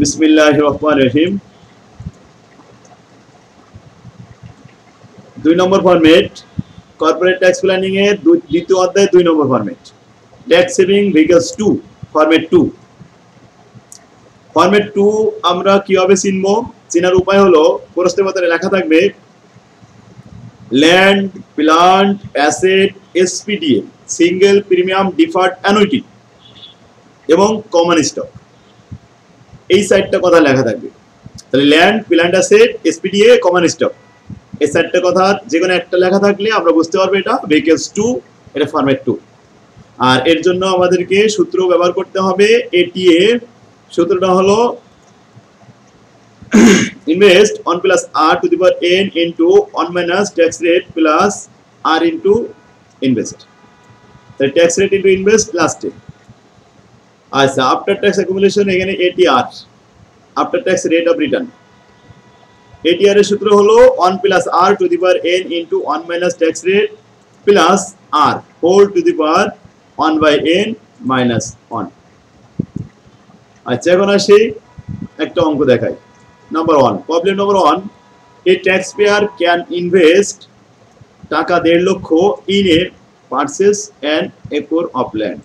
বিসমিল্লাহির রহমানির রহিম। 2 নম্বর ফরম্যাট কর্পোরেট ট্যাক্স প্ল্যানিং এর দ্বিতীয় অধ্যায় 2 নম্বর format tax saving vehicles 2 format 2। Format 2 আমরা কিভাবে চিনবো? চেনার উপায় হলো প্রশ্নের মধ্যে লেখা থাকবে land, plant, asset, SPDA, single premium deferred annuity এবং কমন স্টক। এই চারটা কথা লেখা থাকবে। তাহলে land, plant, asset, SPDA, common stock, এই চারটা কথা যে কোনো একটা লেখা থাকলে আমরা বুঝতে পারবো এটা ভেহিকলস 2, এটা ফরম্যাট 2। আর এর জন্য আমাদেরকে সূত্র ব্যবহার করতে হবে। এটিএ সূত্রটা হলো invest 1 plus R to the power n into 1 minus tax rate plus R into invest. তাহলে ট্যাক্স রেট ইনটু ইনভেস্ট লাস্টে। আচ্ছা, আফটার ট্যাক্স অ্যাকুমুলেশন এখানে ATR, after tax rate of return. ATR এর সূত্র হলো 1 plus R to the power n into 1 minus tax rate plus R whole to the power 1 by n minus 1। আচ্ছা, এখন আসি একটা অঙ্ক দেখাই। Number 1, problem number 1, A tax payer can invest টাকা 1.5 লক্ষ in a purchase an acre of land.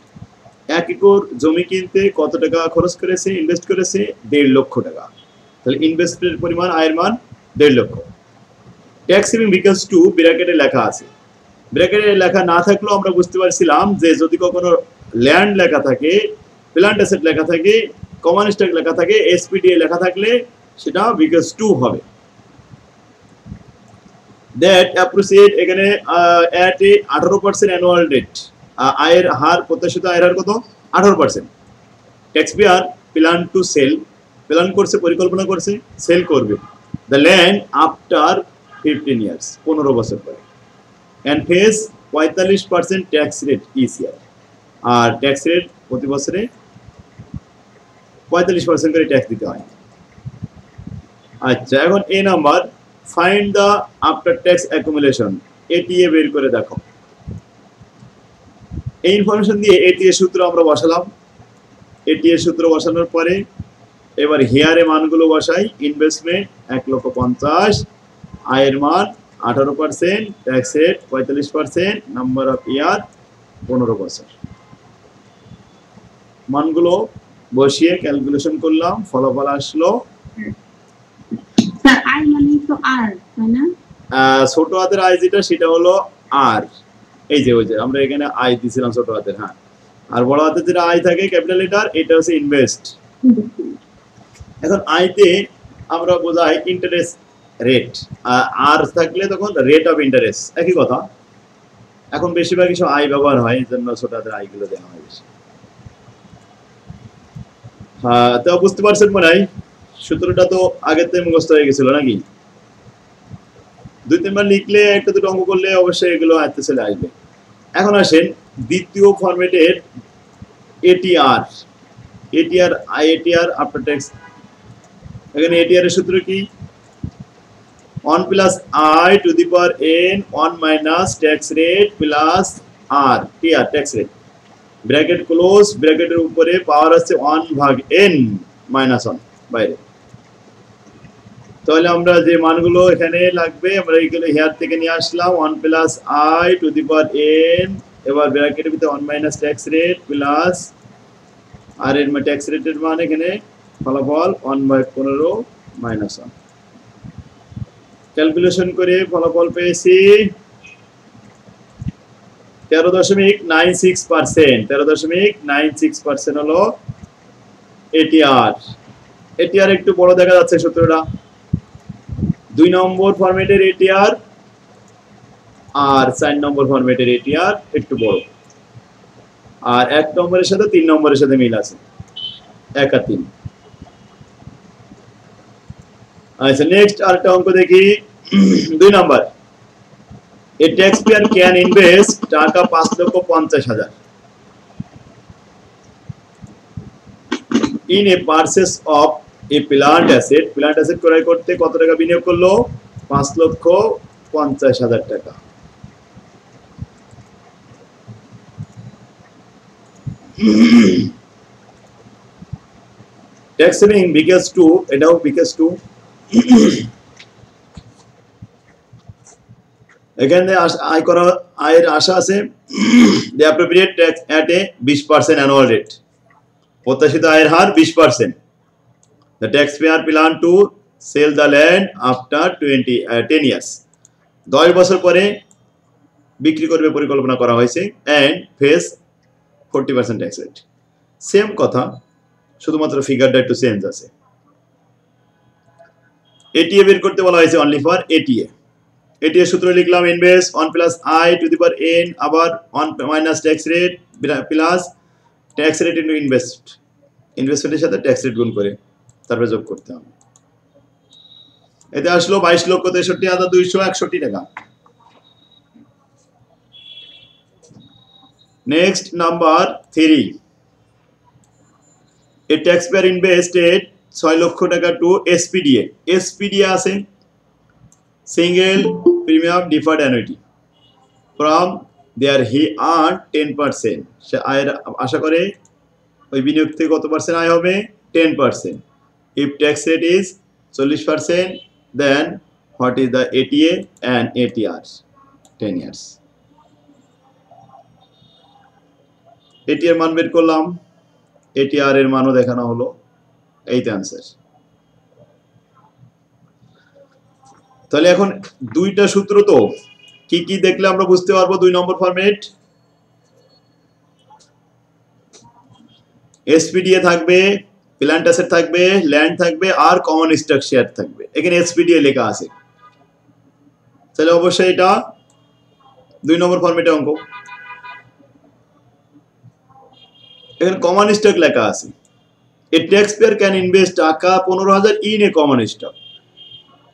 1 acre জমি কিনতে কত টাকা খরচ করেছে, ইনভেস্ট করেছে? 1.5 লক্ষ টাকা। তাহলে ইনভেস্টমেন্টের পরিমাণ, আয়ের মান 1.5 লক্ষ। ট্যাক্স সেভিং ভেহিকলস 2 ব্র্যাকেটে লেখা আছে। ব্র্যাকেটে লেখা না থাকলেও আমরা বুঝতে পারছিলাম যে যদি কখনো ল্যান্ড লেখা থাকে, প্ল্যান্ট অ্যাসেট লেখা থাকে, কমন স্টক লেখা থাকে, এসপিডিএ লেখা থাকলে সেটা ভেহিকলস 2 হবে। দ্যাট অ্যাপ্রিসিয়েট এখানে এট এ 18% অ্যানুয়াল রেট। আয়ের হার, প্রত্যাশিত আয়ের হার কত? 18%। Taxpayer plan to sell, plan করছে, পরিকল্পনা করছে সেল করবে দ্য ল্যান্ড আফটার 15 ইয়ার্স, 15 বছর পরে। And face 45% tax rate each year. আর ট্যাক্স রেট প্রতি বছরে 45% করে ট্যাক্স দিতে হয়। আচ্ছা, এখন A number, find the after tax accumulation. ATA বের করে দেখো। এই ইনফরমেশন দিয়ে এটিএ সূত্র আমরা বসালাম। এটিএ সূত্র বসানোর পরে এবার হেয়ারে মানগুলো বসাই। ইনভেস্টমেন্ট 1,50,000, আয়ের মান 18%, ট্যাক্স রেট 45%, নাম্বার অফ ইয়ার 15 বছর। মানগুলো বসিয়ে ক্যালকুলেশন করলাম, ফলাফল আসলো স্যার আই মানে তো আর, তাই না? ছোট হাতের আই যেটা সেটা হলো আর। এই যে ওই যে আমরা এখানে আই দিছিলাম ছোট হাতের, হ্যাঁ। আর বড় হাতের যেটা আই থাকে ক্যাপিটাল লেটার, এটা হচ্ছে ইনভেস্ট। এখন আইতে আমরা বোঝাই ইন্টারেস্ট রেট, আর থাকলে তখন রেট অফ ইন্টারেস্ট, একই কথা। এখন বেশিরভাগ কিছু আই ব্যবহার হয়, এই জন্য ছোট হাতের আই গুলো দেওয়া হয় বেশি। হ্যাঁ, তো বুঝতে পারছেন মনে হয় সূত্রটা তো আগের থেকে মুখস্থ হয়ে গেছিল নাকি? 2-3 বার লিখলে, একটা দুটো অঙ্ক করলে অবশ্যই এগুলো আয়ত্তে চলে আসবে। এখন আসেন দ্বিতীয় ফরম্যাটের ATR. ATR ATR after tax. এখানে এটিআর এর সূত্র কি? 1 plus I to the power n 1 minus tax rate plus আর TR tax rate, bracket close, ব্র্যাকেটের উপরে পাওয়ার আছে 1 ভাগ n মাইনাস 1 বাইরে। তাহলে আমরা যে মানগুলো এখানে লাগবে আমরা এইগুলো হেয়ার থেকে নিয়ে আসলাম। 1 plus I to the power n, এবার ব্র্যাকেটের ভিতরে 1 মাইনাস ট্যাক্স রেট প্লাস আর এর ট্যাক্স রেটের মান এখানে ফলাফল 1/15 মাইনাস 1। ক্যালকুলেশন করে ফলাফল পেয়েছি 13.96%। 13.96% হলো এটিআর। এটিআর একটু বড় দেখা যাচ্ছে সূত্রটা। 2 নম্বর ফরম্যাটের এটিআর আর 4 নম্বর ফরম্যাটের এটিআর একটু বড়। আর 1 নম্বরের সাথে 3 নম্বরের সাথে মিল আছে, 1 আর 3। আচ্ছা, নেক্সট আরেকটা অঙ্ক দেখি। 2 নম্বর, এ ট্যাক্স পেয়ার ক্যান ইনভেস্ট টাকা 5,50,000 in a purchase of A plant asset. Plant asset ক্রয় করতে কত টাকা বিনিয়োগ করলো? 5,50,000 টাকা। ট্যাক্স সেভিং বিকেস টু, এটাও বিকেস টু। এখানে আয় করা আয়ের আশা আছে the appropriate tax at a 20% annual rate, প্রত্যাশিত আয়ের হার 20%। the taxpayer plan to sell the land after 10 years, 10 বছর পরে বিক্রি করবে পরিকল্পনা করা হয়েছে and face 40% tax rate। Same কথা, শুধুমাত্র ফিগারটা একটু চেঞ্জ আছে। এটিএ বের করতে বলা হয়েছে অনলি ফর এটিএ। এটিএ সূত্র লিখলাম invest 1 plus I to the power n আবার 1 minus tax rate plus tax rate into ইনভেস্টমেন্টের সাথে ট্যাক্স রেট গুণ করে তারপরে যোগ করতে হবে। এতে আসলো 22,63,261 টাকা। Next number 3, a taxpayer invested 6 লক্ষ টাকা টু এসপিডিএ। এসপিডিএ আছে single premium deferred annuity, from there he earn 10%, সে আয়ের আশা করে ওই বিনিয়োগ থেকে কত পার্সেন্ট আয় হবে? 10%। If tax rate is 40%, then what is the ATA and ATR? 10 years. ATR মান বের করলাম, এটিআর এর মানও দেখানো হলো, এই তো অ্যান্সার। তাহলে এখন দুইটা সূত্র তো কি কি দেখলে আমরা বুঝতে পারবো? 2 নম্বর ফরম্যাট, এসপিডিএ থাকবে, প্ল্যান্ট অ্যাসেট থাকবে, ল্যান্ড থাকবে, আর কমন স্টক শেয়ার থাকবে। এখানে এসপিডিএ লেখা আছে, তাহলে অবশ্যই এটা 2 নম্বর ফরম্যাটে অঙ্ক। এখানে কমন স্টক লেখা আছে, এ ট্যাক্সপেয়ার ক্যান ইনভেস্ট টাকা 15,000 ইন এ কমন স্টক।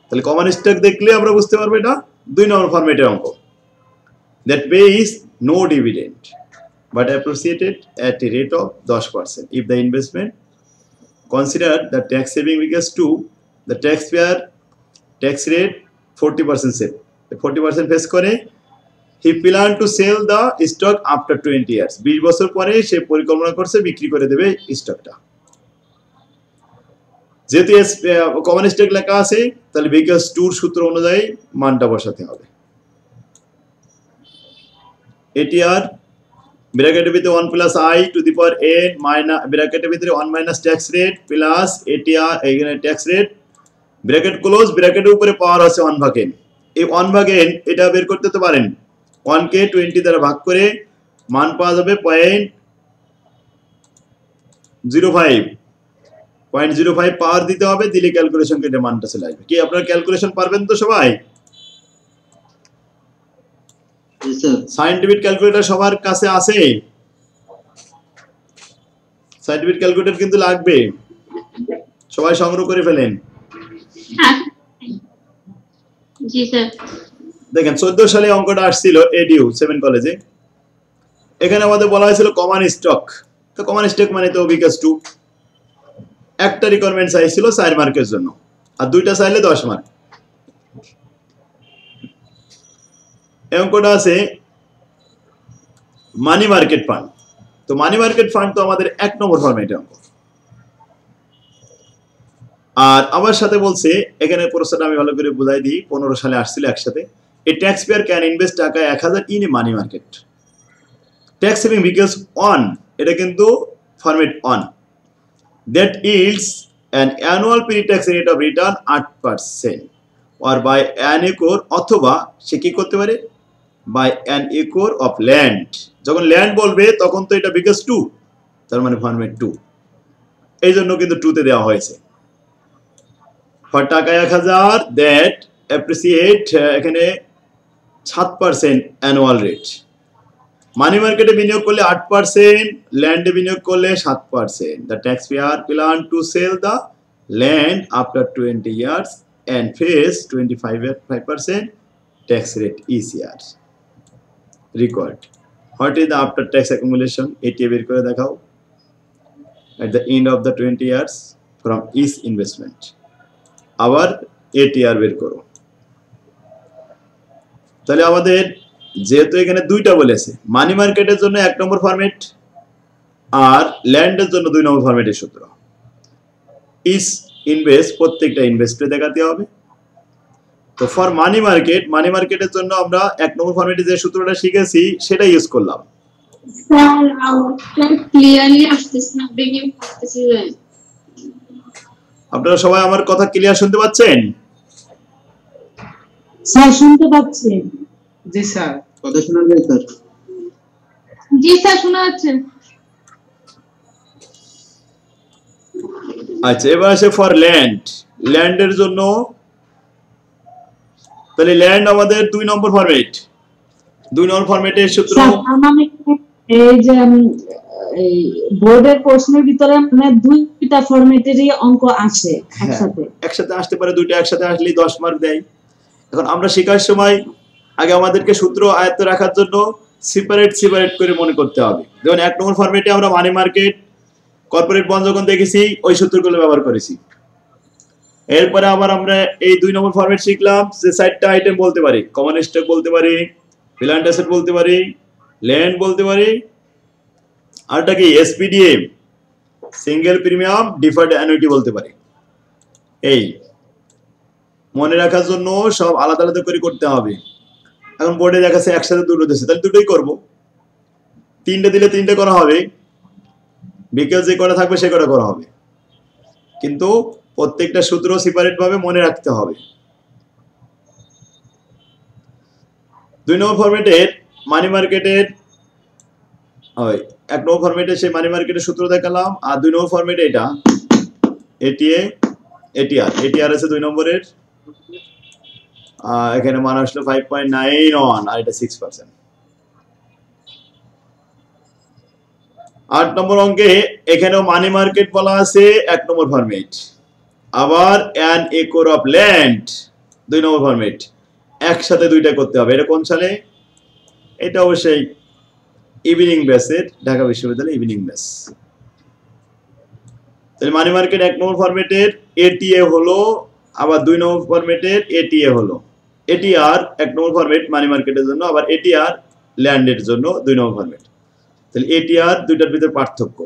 তাহলে কমন স্টক দেখলে আমরা বুঝতে পারবো এটা 2 নম্বর ফরম্যাটের অঙ্ক। That pays no dividend but appreciated at a rate of 10%. If the investment consider the tax saving equals to the taxpayer tax rate 40% save, 40% face করে he plan to sell the stock after 20 years, 20 বছর পরে সে পরিকল্পনা করছে বিক্রি করে দেবে স্টকটা। যেহেতু কমন স্টক লেখা আছে, তাহলে বিকজ টুর সূত্র অনুযায়ী মানটা বসাতে হবে। এটিআর ব্র্যাকেটের ভিতরে 1 plus I to the power n minus ব্র্যাকেটের ভিতরে 1 minus tax rate plus ATR, এখানে ট্যাক্স রেট ব্র্যাকেট ক্লোজ, ব্র্যাকেটের উপরে পাওয়ার আছে 1/n। এই 1/n এটা বের করতে তো পারেন, 1 কে 20 দ্বারা ভাগ করে মান পাওয়া যাবে 0.05 পাওয়ার দিতে হবে, দিলে ক্যালকুলেশন কেটে মানটা চলে আসবে। কি আপনারা ক্যালকুলেশন পারবেন তো সবাই? সায়েন্টিফিক ক্যালকুলেটর সবার কাছে আছে? সায়েন্টিফিক ক্যালকুলেটর কিন্তু লাগবে, সবাই সংগ্রহ করে ফেলেন। জি স্যার। দেখেন 14 সালে অঙ্কটা আসছিল এডিউ 7 কলেজে। এখানে আমাদের বলা হয়েছিল কমন স্টক, তো কমন স্টক মানে তো বিকাশ 2। একটা রিকোয়ারমেন্ট চাইছিল 4 মার্কের জন্য, আর দুইটা চাইলে 10 মার্ক। এই অঙ্কটা আছে মানি মার্কেট ফান্ড। তো মানি মার্কেট ফান্ড তো আমাদের 1 নম্বর ফরম্যাটে অঙ্ক। আর আমার সাথে বলছে, এখানে প্রশ্নটা আমি ভালো করে বুঝাই দিই, 15 সালে আসছিল একসাথে। এ ট্যাক্সপেয়ার ক্যান ইনভেস্ট টাকা 1000 in a money market tax saving because 1, এটা কিন্তু format 1, that yields an annual pre-tax rate of return 8% or by an acre, অথবা সে কি করতে পারে by an acre of land। যখন ল্যান্ড বলবে তখন তো এটা বিকজ 2, তার মানে ফরম্যাট 2, এই জন্য কিন্তু 2 তে দেওয়া হয়েছে। ফর টাকা 1000 that appreciate, এখানে 7% অ্যানুয়াল রেট। মানি মার্কেটে বিনিয়োগ করলে 8%, ল্যান্ডে বিনিয়োগ করলে 7%। The taxpayer plan to sell the land after 20 years and face 25% tax rate each year required. What is the after tax accumulation? এটি বের করে দেখাও at the end of the 20 years from each investment। আবার ATR বের করো। তাহলে আমাদের যেহেতু এখানে দুইটা বলেছে, মানি মার্কেটের জন্য 1 নম্বর ফরম্যাট আর ল্যান্ডের জন্য 2 নম্বর ফরম্যাটের সূত্র। ইস ইনভেস্ট প্রত্যেকটা ইনভেস্টে দেখাতে হবে। তো ফর মানি মার্কেটের জন্য আমরা 1 নম্বর ফরম্যাটে যে সূত্রটা শিখেছি সেটা ইউজ করলাম। স্যার আওয়াজটা ক্লিয়ারলি আসতেছে না, ব্রেকিং আসতেছে। আপনারা সবাই আমার কথা ক্লিয়ার শুনতে পাচ্ছেন? স্যার শুনতে পাচ্ছি। জি স্যার, কথা শোনা যায় স্যার। জি স্যার, শোনা যাচ্ছে। আচ্ছা, এবার আসে ফর ল্যান্ডের জন্য। তাহলে ল্যান্ড আমাদের 2 নম্বর ফরম্যাট। 2 নম্বর ফরম্যাটের সূত্র স্যার মানে এই যে এই বোর্ডের প্রশ্নের ভিতরে মানে দুইটা ফরম্যাটেরই অঙ্ক আসে একসাথে। একসাথে আসতে পারে, দুইটা একসাথে আসলেই 10 মার্ক দেয়। এখন আমরা শেখার সময় আগে আমাদেরকে সূত্র আয়ত্ত রাখার জন্য সেপারেট করে মনে করতে হবে। যেমন 1 নম্বর ফরম্যাটে আমরা মানি মার্কেট, কর্পোরেট বন্ড যখন দেখেছি ওই সূত্রগুলো ব্যবহার করেছি। এরপরে আবার আমরা এই 2 নম্বর ফরম্যাট শিখলাম যে 4টা আইটেম বলতে পারি, কমন স্টক বলতে পারি, প্ল্যান্ট অ্যাসেট বলতে পারি, ল্যান্ড বলতে পারি, আরটা কি এসপিডিএম, সিঙ্গেল প্রিমিয়াম ডিফার্ড অ্যানুইটি বলতে পারি। এই মনে রাখার জন্য সব আলাদা আলাদা করে করতে হবে। এখন বোর্ডে দেখাচ্ছে একসাথে দুটো দিচ্ছে, তাহলে দুটোই করব। 3টে দিলে 3টে করা হবে, বিকেল যে করা থাকবে সে করা হবে, কিন্তু প্রত্যেকটা সূত্র সেপারেট ভাবে মনে রাখতে হবে। 2 নম্বর ফরম্যাটের মানি মার্কেটের 1 নম্বর ফরম্যাটে সেই মানি মার্কেটের সূত্র দেখালাম, আর 2 নম্বর ফরম্যাটে এটা এটিআর আছে 2 নম্বরের। এখানে মান আসলো 5.91 আর এটা 6%। 8 নম্বর অঙ্কে এখানেও মানি মার্কেট বলা আছে 1 নম্বর ফরম্যাট, আবার অ্যান একর অফ ল্যান্ড 2 নম্বর ফরম্যাট। একসাথে দুইটা করতে হবে। এটা কোন সালে? এটা অবশ্যই ইভিনিং ব্যাচের, ঢাকা বিশ্ববিদ্যালয় ইভিনিং ব্যাচ। তাহলে মানি মার্কেট 1 নম্বর ফরম্যাটের এটিএ হলো, আবার 2 নম্বর ফরম্যাটের এটিএ হলো। এটিআর 1 নম্বর ফরম্যাট মানি মার্কেটের জন্য, আবার এটিআর ল্যান্ডের জন্য 2 নম্বর ফরম্যাট। তাহলে এটিআর দুইটার ভিতরে পার্থক্য।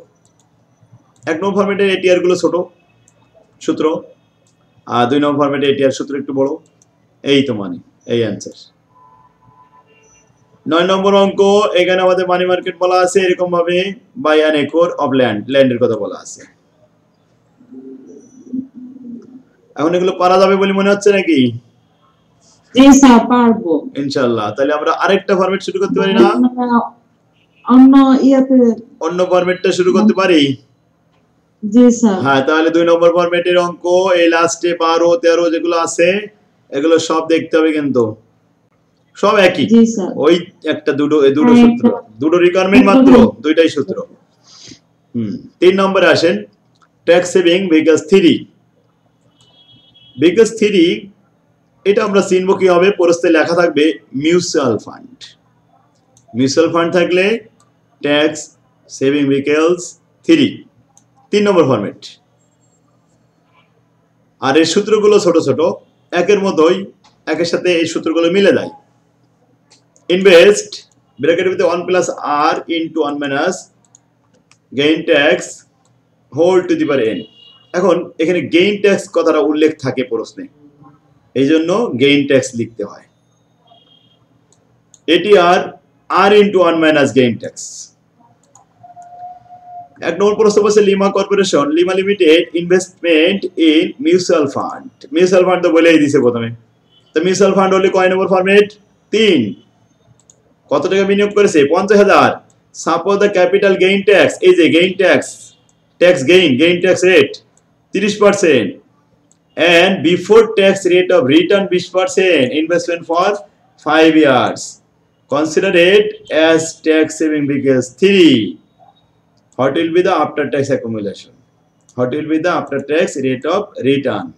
1 নম্বর ফরম্যাটের এটিআর গুলো ছোট সূত্র, আর 2 নম্বর ফরম্যাটে এটিআর সূত্র একটু বড়। এই তো মানে এই অ্যান্সার। 9 নম্বর অঙ্ক, এখানে আমাদের মানি মার্কেট বলা আছে এরকম ভাবে বাই অ্যান একর অফ ল্যান্ডের কথা বলা আছে। এখন এগুলো পারা যাবে বলে মনে হচ্ছে নাকি? জি স্যার পারবো ইনশাআল্লাহ। তাহলে আমরা আরেকটা ফরম্যাট শুরু করতে পারি না? অন্য ফরম্যাটটা শুরু করতে পারি? জি স্যার। হ্যাঁ, তাহলে 2 নম্বর ফরম্যাটের অঙ্ক এই লাস্টে 12, 13 যেগুলো আছে এগুলো সব দেখতে হবে, কিন্তু সব একই। জি স্যার। ওই একটা দুটো সূত্র, দুটো রিকোয়ারমেন্ট মাত্র, দুইটাই সূত্র। 3 নম্বরে আসেন ট্যাক্স সেভিং ভেহিকলস 3। ভেহিকলস 3 এটা আমরা চিনবো কি হবে? প্রশ্নে লেখা থাকবে মিউচুয়াল ফান্ড। মিউচুয়াল ফান্ড থাকলে ট্যাক্স সেভিং ভেহিকলস 3 নম্বর ফরম্যাট। আর এই সূত্রগুলো ছোট ছোট, একের মতোই, একের সাথে এই সূত্রগুলো মিলে যায়। ইনভেস্ট ব্র্যাকেটের ভিতরে 1 plus R into 1 minus gain tax whole to the power n। এখন এখানে গেইন ট্যাক্স কথাটা উল্লেখ থাকে প্রশ্নে, এই জন্য গেইন ট্যাক্স লিখতে হয়। এটি আর ইনটু 1 মাইনাস গেইন ট্যাক্স। 1 নম্বর প্রশ্ন বলছে lima corporation lima limited investment in mutual fund. Mutual fund তো বলেই দিছে প্রথমে। তো মিউচুয়াল ফান্ড হলে কয় নম্বর ফরম্যাট? 3। কত টাকা বিনিয়োগ করেছে? 50,000। Suppose the capital gain tax, এই যে gain tax gain tax rate 30% and before tax rate of return 20%, investment for 5 years. Consider it as tax saving because 3. What will be the after tax accumulation? What will be the after tax rate of return?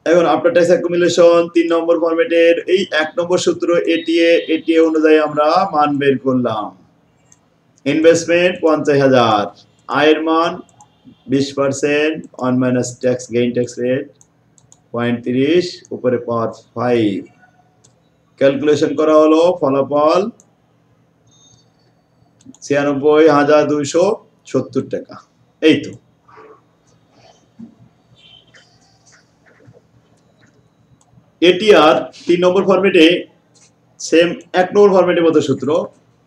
এখন after tax accumulation 3 নম্বর ফরম্যাটের এই 1 নম্বর সূত্র ATA অনুযায়ী আমরা মান বের করলাম। Investment 50,000, আয়ের মান 20%, 1 minus tax gain tax rate 0.30 উপরে পাওয়ার 5। ক্যালকুলেশন করা হলো, ফলাফল 96,270 টাকা। এই তো এটিআর 3 নম্বর ফরম্যাটে সেম 1 নম্বর ফরম্যাটের মতো সূত্র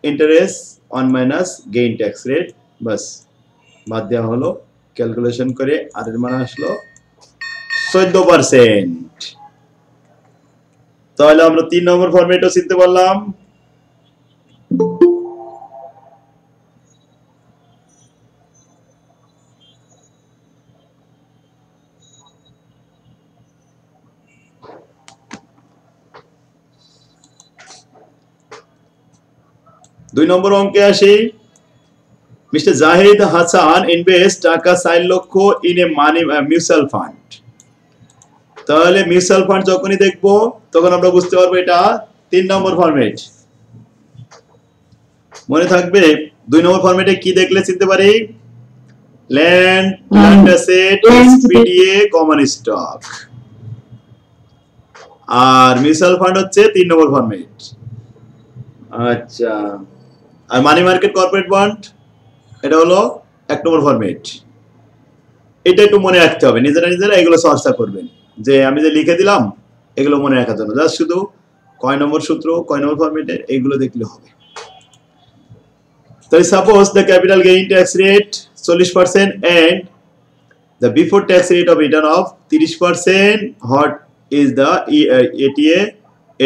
interest on minus gain tax rate বাস বাদ দেওয়া হলো ক্যালকুলেশন করে আর এর মান আসলো 14%। তাহলে আমরা 3 নম্বর ফরম্যাটও চিনতে পারলাম। দুই নম্বর অঙ্কে আসি মিস্টার জাহিদ হাসান ইনভেস্ট টাকা 4 লক্ষ in a money mutual fund. তাহলে মিউচুয়াল ফান্ড যখনই দেখবো তখন আমরা বুঝতে পারবো এটা 3 নম্বর ফরম্যাট। মনে থাকবে 2 নম্বর ফরম্যাটে কি দেখলে চিনতে পারি land asset SPDA common stock আর মিউচুয়াল ফান্ড হচ্ছে 3 নম্বর ফরম্যাট। আচ্ছা আর মানি মার্কেট কর্পোরেট বন্ড এটা হলো 1 নম্বর ফরম্যাট। এটা একটু মনে রাখতে হবে নিজেরা এগুলো চর্চা করবেন যে আমি যে লিখে দিলাম এগুলো মনে রাখার জন্য জাস্ট শুধু কয় নম্বর সূত্র কয় নম্বর ফরম্যাটে এগুলো দেখলে হবে। তাহলে suppose the capital gain tax rate 40% and the before tax rate of return of 30%, what is the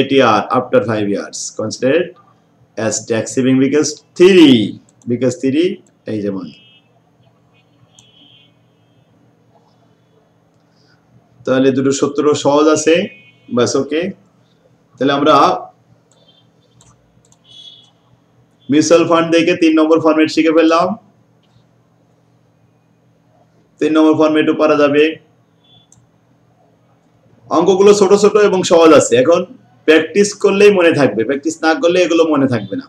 ATR after 5 years considered as tax saving because 3 এই যেমন তাহলে দুটো সূত্র সহজ আছে বাস ওকে। তাহলে আমরা মিউচুয়াল ফান্ড দেখে 3 নম্বর ফরম্যাট শিখে ফেললাম। 3 নম্বর ফরম্যাটও পারা যাবে। অঙ্কগুলো ছোট ছোট এবং সহজ আছে এখন প্র্যাকটিস করলেই মনে থাকবে প্র্যাকটিস না করলে এগুলো মনে থাকবে না।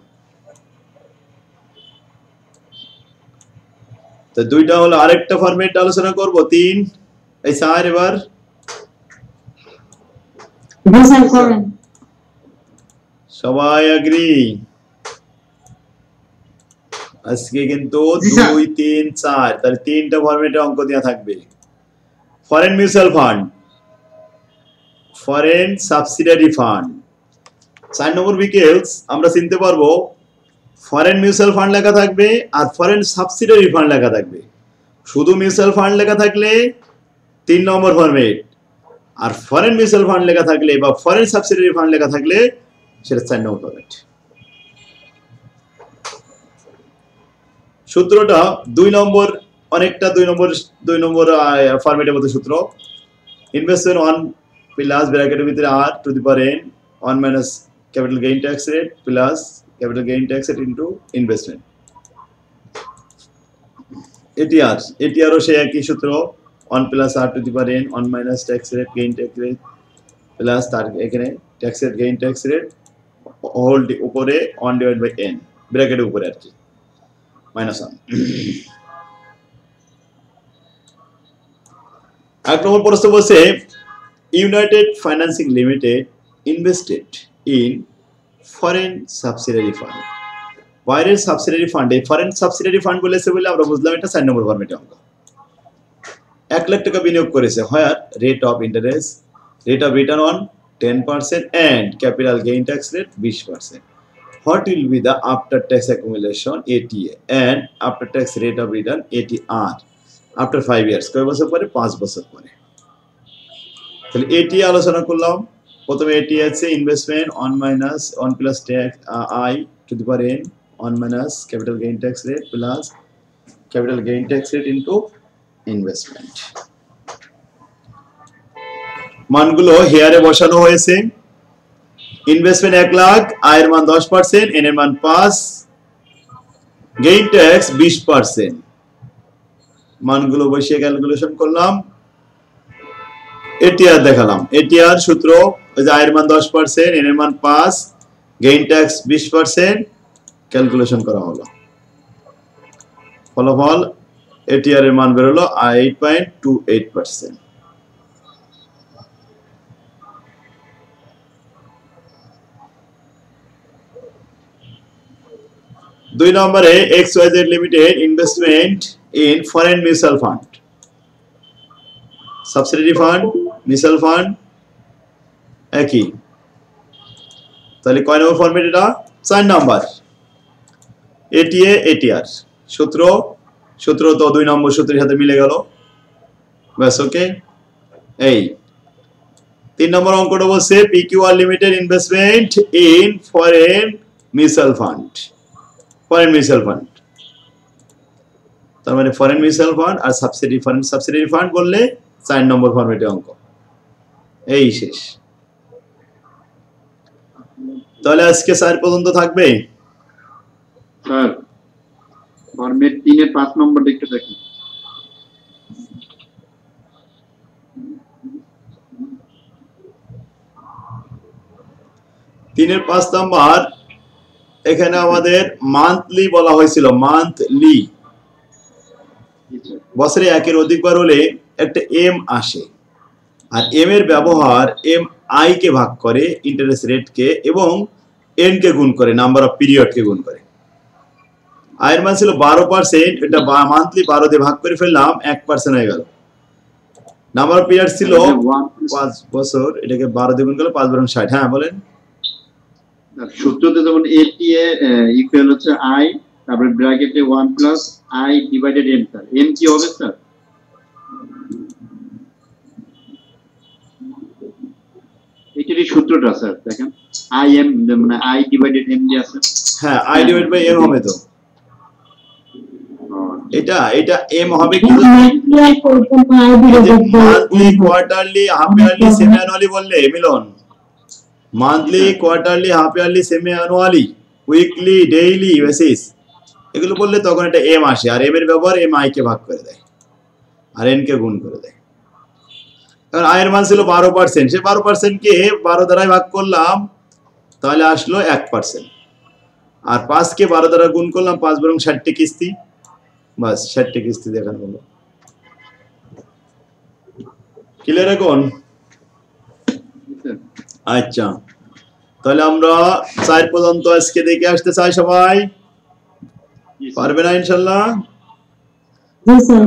তো দুইটা হলো আরেকটা ফরম্যাট আলোচনা করব 3 এই 4 এবার সবাই এগ্রি আজকে কিন্তু 2 3 4 তাহলে 3টা ফরম্যাটে অঙ্ক দেয়া থাকবে। Foreign mutual fund foreign subsidiary fund 4 নম্বর বিকেলস আমরা চিনতে পারবো ফরেন মিউচুয়াল ফান্ড লেখা থাকবে আর ফরেন সাবসিডিয়ারি ফান্ড লেখা থাকবে। শুধু মিউচুয়াল ফান্ড লেখা থাকলে 3 নম্বর ফরম্যাট আর ফরেন মিউচুয়াল ফান্ড লেখা থাকলে বা ফরেন সাবসিডিয়ারি ফান্ড লেখা থাকলে সেটা 4 নম্বর ফরম্যাট। সূত্রটা 2 নম্বর অনেকটা 2 নম্বর ফরম্যাটের মতো সূত্র ইনভেস্টমেন্ট 1 প্লাস ব্র্যাকেটের ভিতরে r to the power n 1 minus capital gain tax rate plus capital gain tax rate into investment. এটিআরও সেই একই সূত্র 1 plus r to the power n 1 minus tax rate gain tax rate plus তার এখানে tax rate gain tax rate whole উপরে 1 divide by n ব্র্যাকেটের উপরে আর কি minus 1 এক নম্বর প্রশ্ন বলছে United financing limited invested in foreign subsidiary fund. বাইরের সাবসিডিয়ারি ফান্ডে ফরেন সাবসিডিয়ারি ফান্ড বলেছে বলে আমরা বুঝলাম এটা 4 নম্বর ফরম্যাটে অঙ্ক। 1 লাখ টাকা বিনিয়োগ করেছে where rate of interest rate of return on 10% and capital gain tax rate 20%. What will be the after tax accumulation ATA and after tax rate of return ATR after 5 years কয় বছর পরে 5 বছর পরে। তাহলে ATA আলোচনা করলাম প্রথমে ATA আছে investment 1 minus 1 plus tax I two the power n 1 minus capital gain tax rate plus capital gain tax rate into investment. মানগুলো হেয়ারে বসানো হয়েছে। ইনভেস্টমেন্ট 1 লাখ আয়ের মান 10% এন এর মান 5 গেইন ট্যাক্স 20% মানগুলো বসিয়ে ক্যালকুলেশন করলাম এটিআর দেখালাম। এটিআর সূত্র ওই যে আয়ের মান 10% এন এর মান 5 গেইন ট্যাক্স 20% ক্যালকুলেশন করা হলো ফলাফল এটিআর এর মান বের হলো 8.28%। 2 নম্বরে XYZ limited investment in foreign mutual fund. Subsidiary fund, mutual fund একই। তাহলে কয় নম্বর ফরম্যাট এটা? 4 নাম্বার। এটিএ এটিআর সূত্র তো 2 নম্বর সূত্রের সাথে মিলে গেল। ব্যাস ওকে। এই 3 নম্বর অঙ্কটা বলছে PQR limited investment in foreign mutual fund. Foreign mutual fund তার মানে ফরেন মিউচুয়াল ফান্ড আর সাবসিডিয়ারি ফান্ড বললে 4 নম্বর ফরম্যাটে অঙ্ক। এই শেষ। তাহলে আজকে 4 পর্যন্ত থাকবে স্যার ফরম্যাট 3 এর 5 নম্বর একটু দেখুন। 3 এর 5 নাম্বার এখানে আমাদের মান্থলি বলা হয়েছিল। মান্থলি বছরে একের অধিকবার হলে একটা এম আসে, আর এম এর ব্যবহার এম আই কে ভাগ করে ইন্টারেস্ট রেট কে এবং এন কে গুণ করে নাম্বার অফ পিরিয়ড কে গুণ করে। আয়ের মান ছিল 12%, এটা মান্থলি 12 দিয়ে ভাগ করে ফেললাম 1% হয়ে গেল। নাম্বার অফ পিরিয়ড ছিল 5 বছর, এটাকে 12 দিয়ে গুণ করলে 5 × 60। হ্যাঁ বলেন। সূত্রতে যেমন এটিএ ইকুয়াল হচ্ছে আই, তারপরে ব্র্যাকেটে 1 plus I divided M. Sir M কি হবে স্যার? এটারই সূত্রটা স্যার দেখেন, আই এম মানে আই ডিভাইডেড এম দিয়ে আছে। হ্যাঁ আই ডিভাইড বাই এম হবে তো। এটা এম হবে কি? Monthly quarterly half yearly semi annually বললে মিলন। Monthly quarterly half yearly semi annually weekly daily basis এগুলো বললে তখন এটা এম আসে, আর এম এর ব্যবহার এম আই কে ভাগ করে দেয় আর এন কে গুণ করে দেয়। কারণ আয়ের মান ছিল 12%, সে 12% কে 12 দ্বারাই ভাগ করলাম তাহলে আসলো 1%, আর 5 কে 12 দ্বারা গুণ করলাম 5 × 60 কিস্তি। বাস 60 কিস্তি দেখানো হলো। ক্লিয়ার এখন? আচ্ছা তাহলে আমরা 4 পর্যন্ত আজকে দেখে আসতে চাই। সবাই পারবে না ইনশাআল্লাহ? জি স্যার।